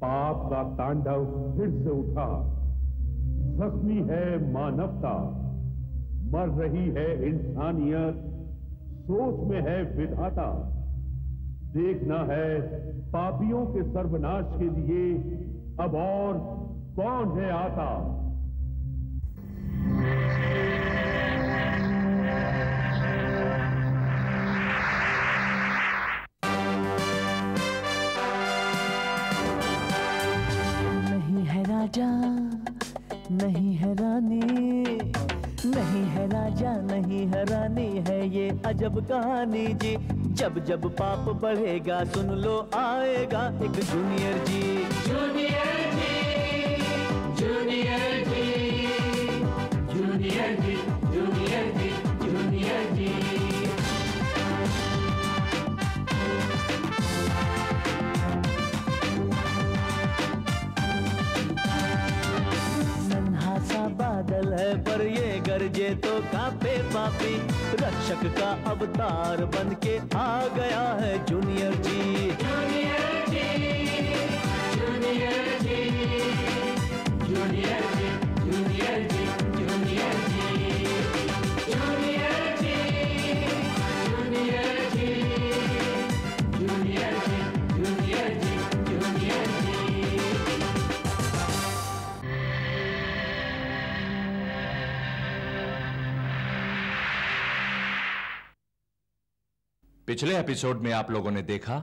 पाप का तांडव फिर से उठा। जख्मी है मानवता, मर रही है इंसानियत, सोच में है विधाता। देखना है पापियों के सर्वनाश के लिए अब और कौन है आता। नहीं है राजा, नहीं है रानी, नहीं है राजा, नहीं है रानी, है ये अजब कहानी जी। जब जब पाप बढ़ेगा सुन लो आएगा एक जूनियर जी। जूनियर जी, जूनियर जी, जूनियर जी, जूनियर जी, जूनियर जी। नन्हा सा बादल है पर ये गरजे तो कांपे पापी। रक्षक का अवतार बन के आ गया है जूनियर जी। जूनियर जी, जूनियर जी, जूनियर जी, जूनियर जी, जूनियर जी, जूनियर जी, जूनियर जी, जूनियर जी, जूनियर जी, जूनियर जी। पिछले एपिसोड में आप लोगों ने देखा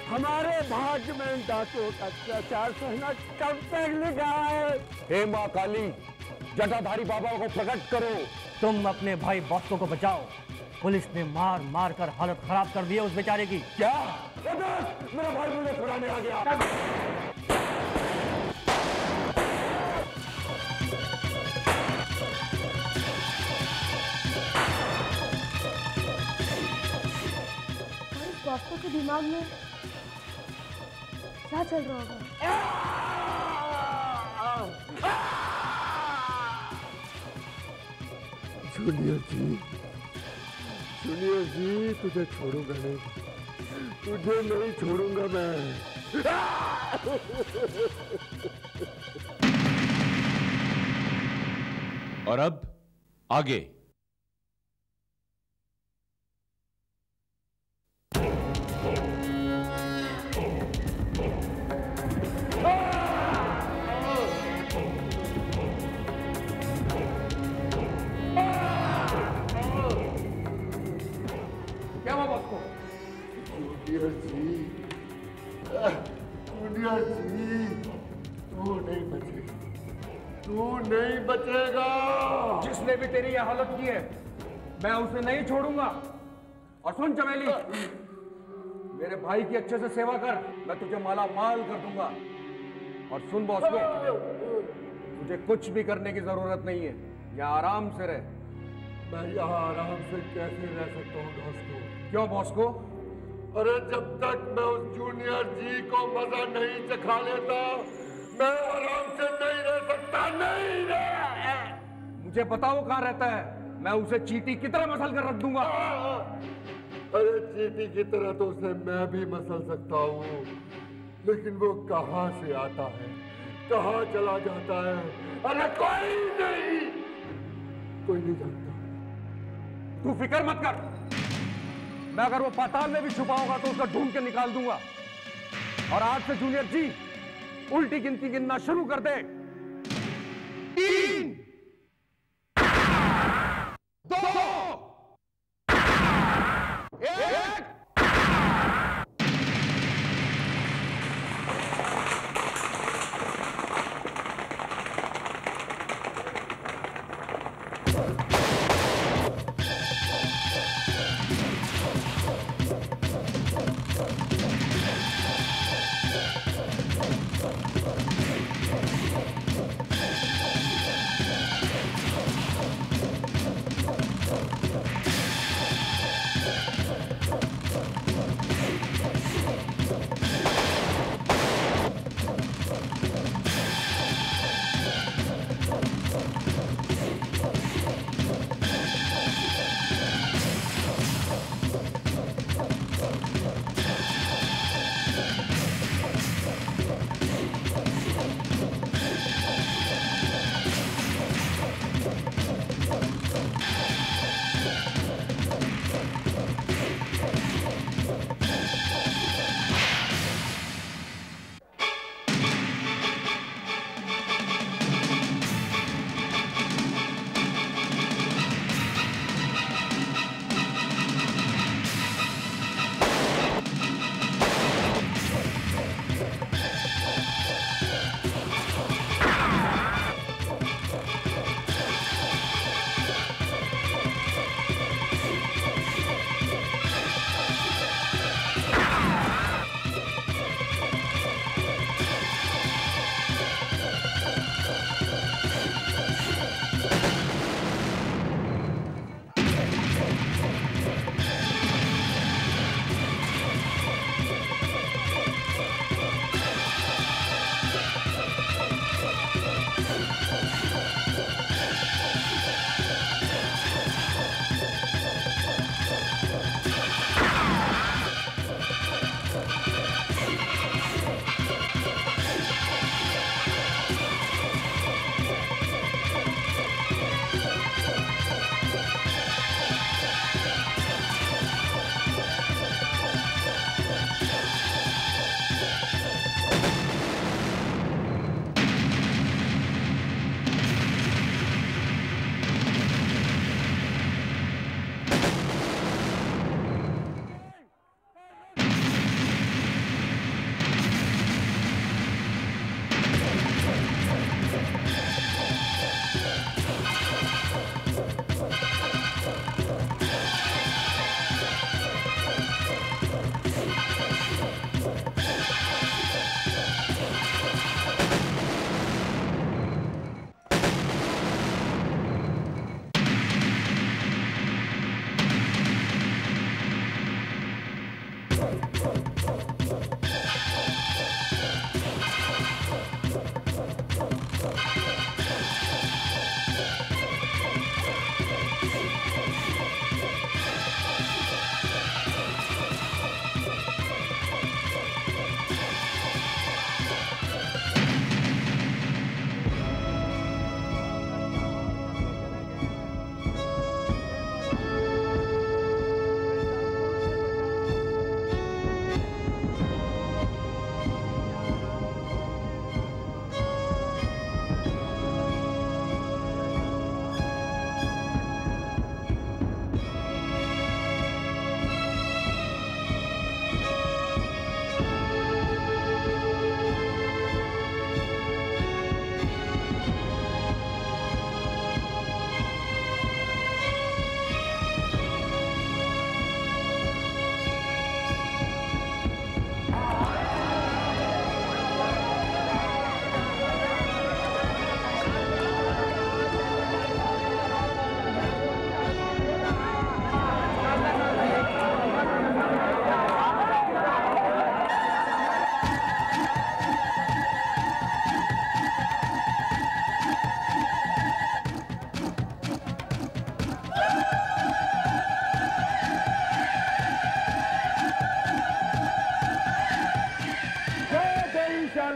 हमारे भाग्य में डाकुओं का अत्याचार सहना कब तक लिखा है? हे माँ काली, जटाधारी बाबा को प्रकट करो। तुम अपने भाई बॉस्को को बचाओ। पुलिस ने मार मार कर हालत खराब कर दी है उस बेचारे की। क्या? मेरा भाई मुझे छुड़ाने आ गया। बॉस्को के दिमाग में क्या चल रहा होगा? जूनियर जी, जूनियर जी, तुझे छोड़ूंगा नहीं, तुझे नहीं छोड़ूंगा मैं। और अब आगे। क्या हुआ बॉस्को? जूनियर जी, जूनियर जी, तू नहीं बचेगा, तू नहीं बचेगा। जिसने भी तेरी यह हालत की है मैं उसे नहीं छोड़ूंगा। और सुन चमेली, मेरे भाई की अच्छे से सेवा कर, मैं तुझे माला माल कर दूंगा। और सुन बॉस्को, तुझे कुछ भी करने की जरूरत नहीं है, यहाँ आराम से रह। मैं यहाँ आराम से कैसे रह सकता हूँ बॉस्को? क्यों बॉस्को? अरे जब तक मैं उस जूनियर जी को मजा नहीं चखा लेता, मैं आराम से नहीं रह सकता। नहीं रह। मुझे पता वो कहाँ रहता है, मैं उसे चींटी की तरह मसल कर रख दूंगा। अरे चींटी की तरह तो उसे मैं भी मसल सकता हूँ, लेकिन वो कहाँ से आता है, कहाँ चला जाता है, अरे कोई नहीं जानता। तू फिक्र मत कर, मैं अगर वो पाताल में भी छुपा होगा तो उसको ढूंढ के निकाल दूंगा। और आज से जूनियर जी उल्टी गिनती गिनना शुरू कर दे। 3, 2, 1।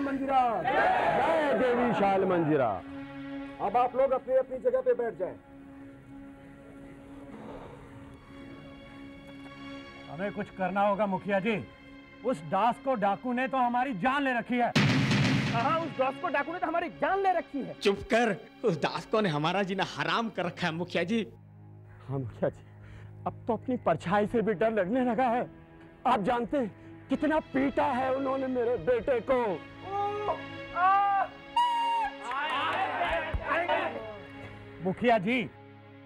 मंजिरा, जय देवी शाल मंजिरा। अब आप लोग अपनी अपनी जगह पे बैठ जाएं। हमें कुछ करना होगा मुखिया जी। उस दास को डाकू ने तो हमारी जान ले रखी है। हाँ, उस दास को डाकू ने तो हमारी जान ले रखी है। चुप कर, उस दास को ने हमारा जीना हराम कर रखा है मुखिया जी। हाँ मुखिया जी, अब तो अपनी परछाई से भी डर लगने लगा है। आप जानते हैं कितना पीटा है उन्होंने मेरे बेटे को। मुखिया जी,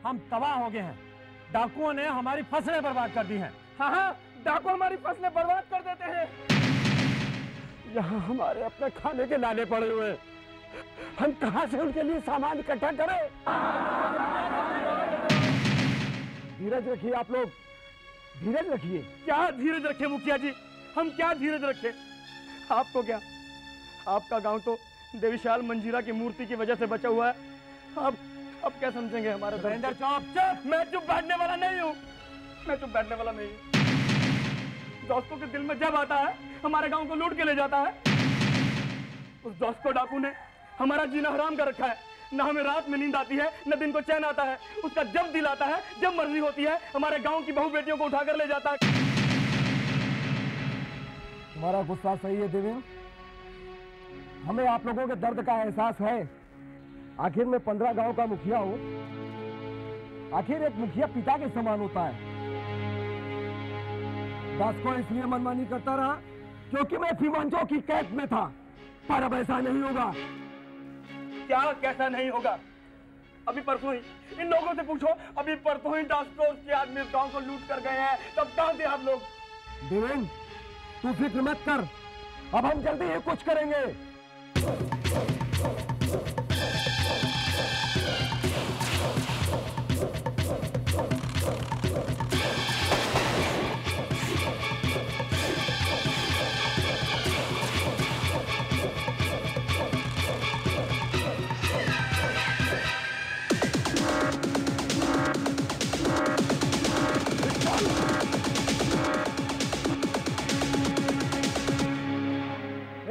हम तबाह हो गए हैं। डाकुओं ने हमारी फसलें बर्बाद कर दी हैं। हाँ हाँ, डाकू हमारी फसलें बर्बाद कर देते हैं। यहाँ हमारे अपने खाने के लाले पड़े हुए, हम कहाँ से उनके लिए सामान इकट्ठा करें? धीरज रखिए आप लोग, धीरज रखिए। क्या धीरज रखे मुखिया जी, हम क्या धीरज रखे? आपको क्या, आपका गांव तो देवीशाल मंजीरा की मूर्ति की वजह से बचा हुआ है। अब क्या समझेंगे हमारे सुरेंद्र? चुप। मैं चुप बैठने वाला नहीं हूँ, मैं चुप बैठने वाला नहीं हूँ। दोस्तों के दिल में जब आता है हमारे गांव को लूट के ले जाता है। उस दोस्त को डाकू ने हमारा जीना हराम कर रखा है। न हमें रात में नींद आती है, न दिन को चैन आता है। उसका जब दिल आता है, जब मर्जी होती है, हमारे गांव की बहू बेटियों को उठाकर ले जाता है। तुम्हारा गुस्सा सही है देवेंद्र, हमें आप लोगों के दर्द का एहसास है। आखिर मैं 15 गांव का मुखिया हूं। आखिर एक मुखिया पिता के समान होता है। दास को इसलिए मनमानी करता रहा क्योंकि मैं फीमांचो की कैद में था, पर अब ऐसा नहीं होगा। क्या कैसा नहीं होगा? अभी परसों ही इन लोगों से पूछो, अभी परसों ही दास को उसके आदमी गांव को लूट कर गए हैं। तब कहां थे आप लोग? देवेंद्र, तू फिक्र मत कर, अब हम जल्दी ही कुछ करेंगे।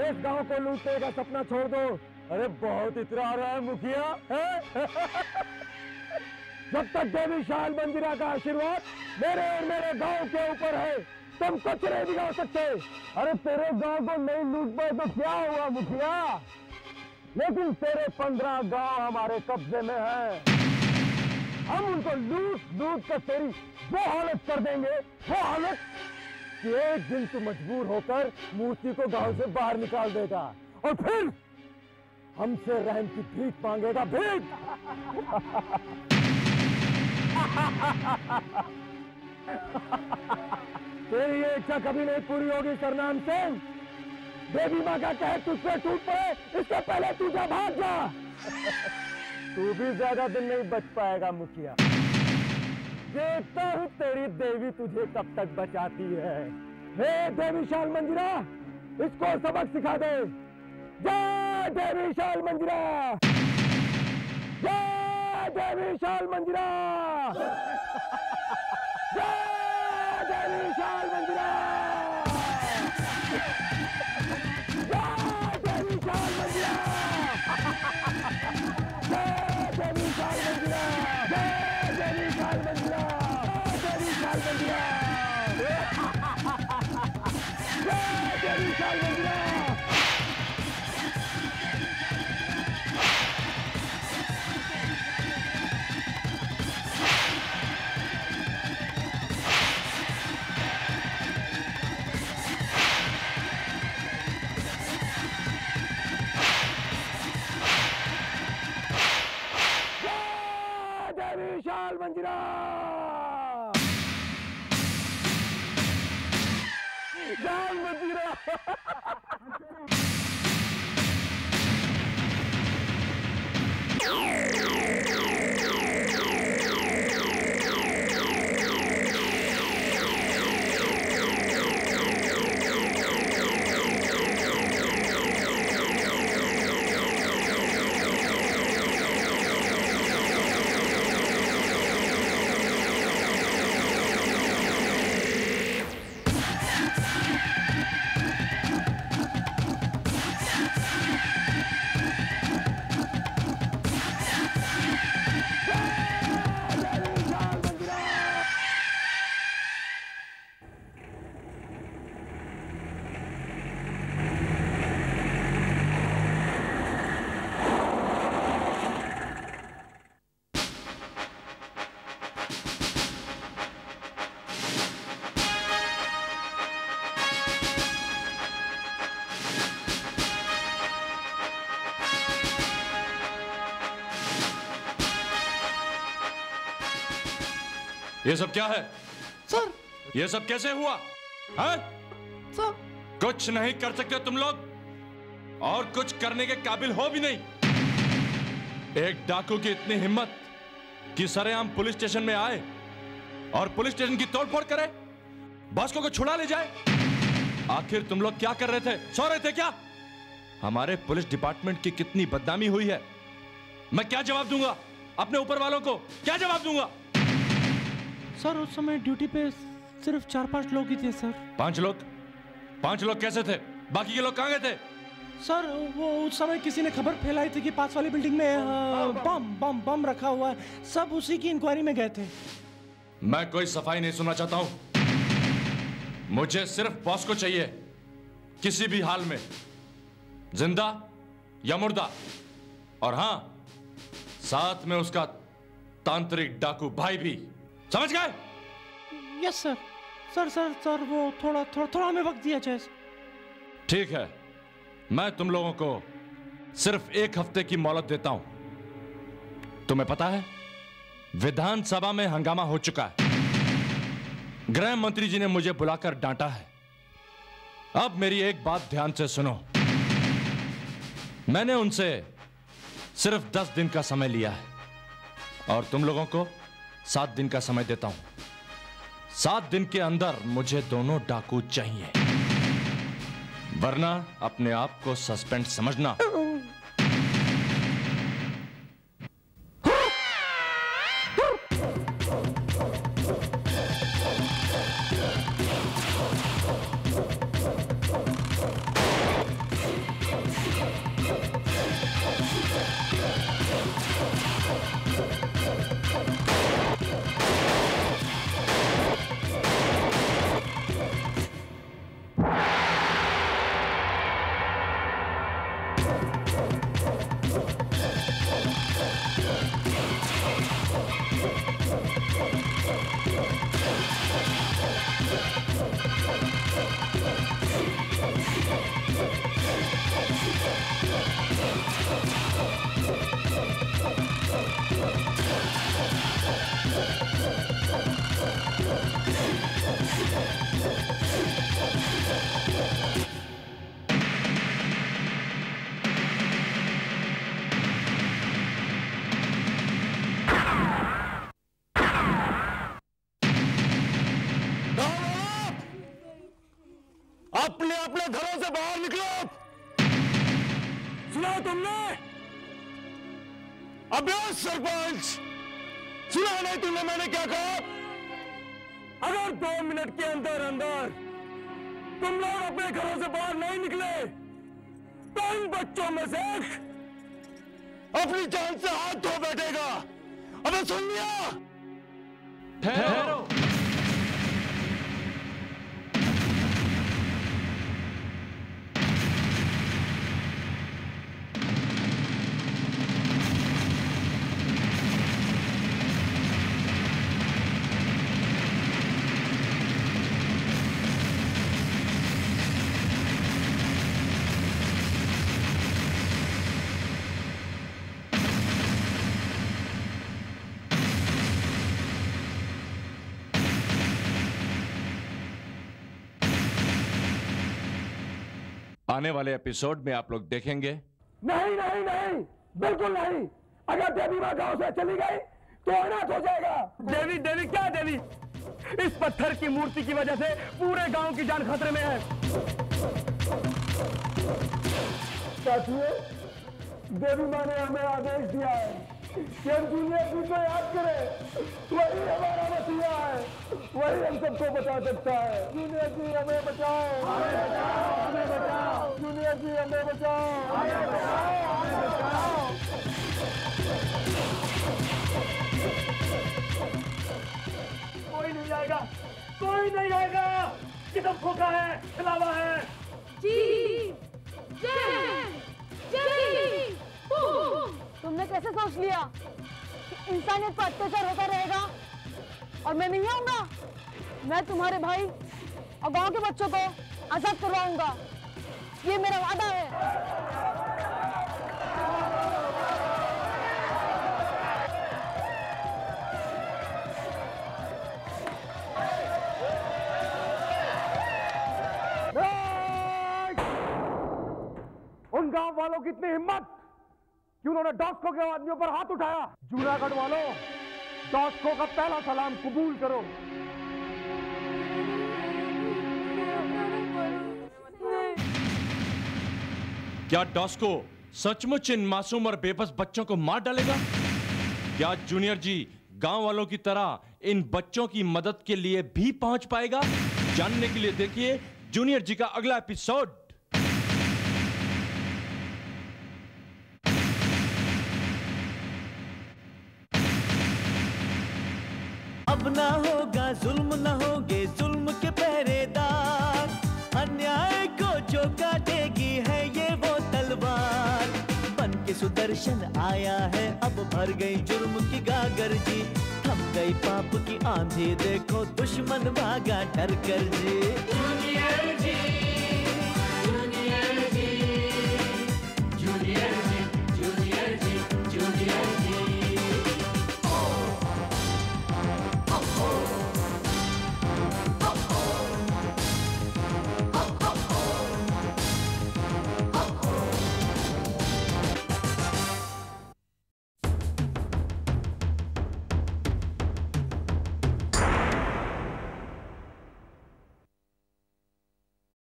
इस गांव को लूटने का सपना छोड़ दो। अरे बहुत इतरा रहा है मुखिया। जब तक देवीशाल मंदिरा का आशीर्वाद मेरे और मेरे गांव के ऊपर है, तुम कुछ नहीं बिगाड़ सकते। अरे तेरे गांव को नहीं लूट पाए तो क्या हुआ मुखिया, लेकिन तेरे 15 गांव हमारे कब्जे में है। हम उनको लूट कर तेरी वो हालत कर देंगे, वो हालत कि एक दिन तू मजबूर होकर मूर्ति को गांव से बाहर निकाल देगा और फिर हमसे रहम की भीख मांगेगा। भीख। तेरी ये इच्छा कभी नहीं पूरी होगी सरनाम सिंह। देवी माँ का कहर तुझ पे टूट पड़े इससे पहले तू जा, भाग जा। तू भी ज्यादा दिन नहीं बच पाएगा मुखिया। देखता हूँ तेरी देवी तुझे कब तक बचाती है। हे देवी शाल मंजिरा, इसको सबक सिखा दे। जय देवी शाल मंजिरा, जय देवी शाल मंजिरा, जय देवी शाल मंजिरा, जय देवी शाल मंजिरा, जय देवी शाल मंजिरा, जय देवी शाल मंजिरा, जय देवी शाल मंजिरा, जय देवी शाल मंजिरा। विशाल मंजिरा, विशाल मंजिरा। ये सब क्या है सर? ये सब कैसे हुआ है? सर कुछ नहीं कर सकते तुम लोग, और कुछ करने के काबिल हो भी नहीं। एक डाकू की इतनी हिम्मत कि सरेआम पुलिस स्टेशन में आए और पुलिस स्टेशन की तोड़फोड़ करे, बॉस्को को छुड़ा ले जाए। आखिर तुम लोग क्या कर रहे थे? सो रहे थे क्या? हमारे पुलिस डिपार्टमेंट की कितनी बदनामी हुई है, मैं क्या जवाब दूंगा अपने ऊपर वालों को? क्या जवाब दूंगा? सर उस समय ड्यूटी पे सिर्फ 4-5 लोग ही थे सर। 5 लोग? 5 लोग कैसे थे? बाकी के लोग कहाँ गए थे? सर वो उस समय किसी ने खबर फैलाई थी कि पास वाली बिल्डिंग में बम रखा हुआ है, सब उसी की इंक्वायरी में गए थे। मैं कोई सफाई नहीं सुनना चाहता हूं। मुझे सिर्फ बॉस को चाहिए, किसी भी हाल में, जिंदा या मुर्दा। और हां, साथ में उसका तांत्रिक डाकू भाई भी। समझ गए? Yes sir. सर वो थोड़ा हमें वक्त दिया जाए। ठीक है, मैं तुम लोगों को सिर्फ 1 हफ्ते की मोहलत देता हूं। तुम्हें पता है, विधानसभा में हंगामा हो चुका है। गृह मंत्री जी ने मुझे बुलाकर डांटा है। अब मेरी एक बात ध्यान से सुनो। मैंने उनसे सिर्फ 10 दिन का समय लिया है और तुम लोगों को 7 दिन का समय देता हूं। 7 दिन के अंदर मुझे दोनों डाकू चाहिए, वरना अपने आप को सस्पेंड समझना। अपने अपने घरों से बाहर निकलो। सुना तुमने? अबे सरपंच, सुना नहीं तुमने मैंने क्या कहा? अगर 2 मिनट के अंदर अंदर तुम लोग अपने घरों से बाहर नहीं निकले तो इन बच्चों में से अपनी जान से हाथ धो बैठेगा। अबे सुन लिया? ठहरो। आने वाले एपिसोड में आप लोग देखेंगे। नहीं नहीं नहीं, बिल्कुल नहीं। अगर देवी माँ गांव से चली गई तो अनाथ हो जाएगा। देवी देवी क्या देवी? इस पत्थर की मूर्ति की वजह से पूरे गांव की जान खतरे में है। साथियों, देवी माँ ने हमें आदेश दिया है कि हम जूनियर जी को याद करें। वही हमारा मसीहा है, वही हम सबको बचा सकता है। जूनियर जी हमें बचाओ, हमें बचाओ, जूनियर जी हमें बचाओ, हमें बचाओ। कोई नहीं आएगा, कोई नहीं आएगा। ये सब खोखा है, खिलावा है। जी जय जय। तुमने कैसे सोच लिया कि इंसानियत पर अत्याचार होता रहेगा और मैं नहीं आऊंगा? मैं तुम्हारे भाई और गांव के बच्चों को आजाद करवाऊंगा, ये मेरा वादा है। उन गांव वालों की इतनी हिम्मत कि उन्होंने डॉस्को के आदमियों पर हाथ उठाया। जूनागढ़ वालों, डॉस्को का पहला सलाम कबूल करो। क्या डॉस्को सचमुच इन मासूम और बेबस बच्चों को मार डालेगा? क्या जूनियर जी गांव वालों की तरह इन बच्चों की मदद के लिए भी पहुंच पाएगा? जानने के लिए देखिए जूनियर जी का अगला एपिसोड। अब ना होगा जुल्म, ना होगे जुल्म के पहरेदार। अन्याय को जो काटेगी है ये वो तलवार। बन के सुदर्शन आया है, अब भर गई जुर्म की गागर जी। थम गई पाप की आंधी, देखो दुश्मन भागा डर कर जी।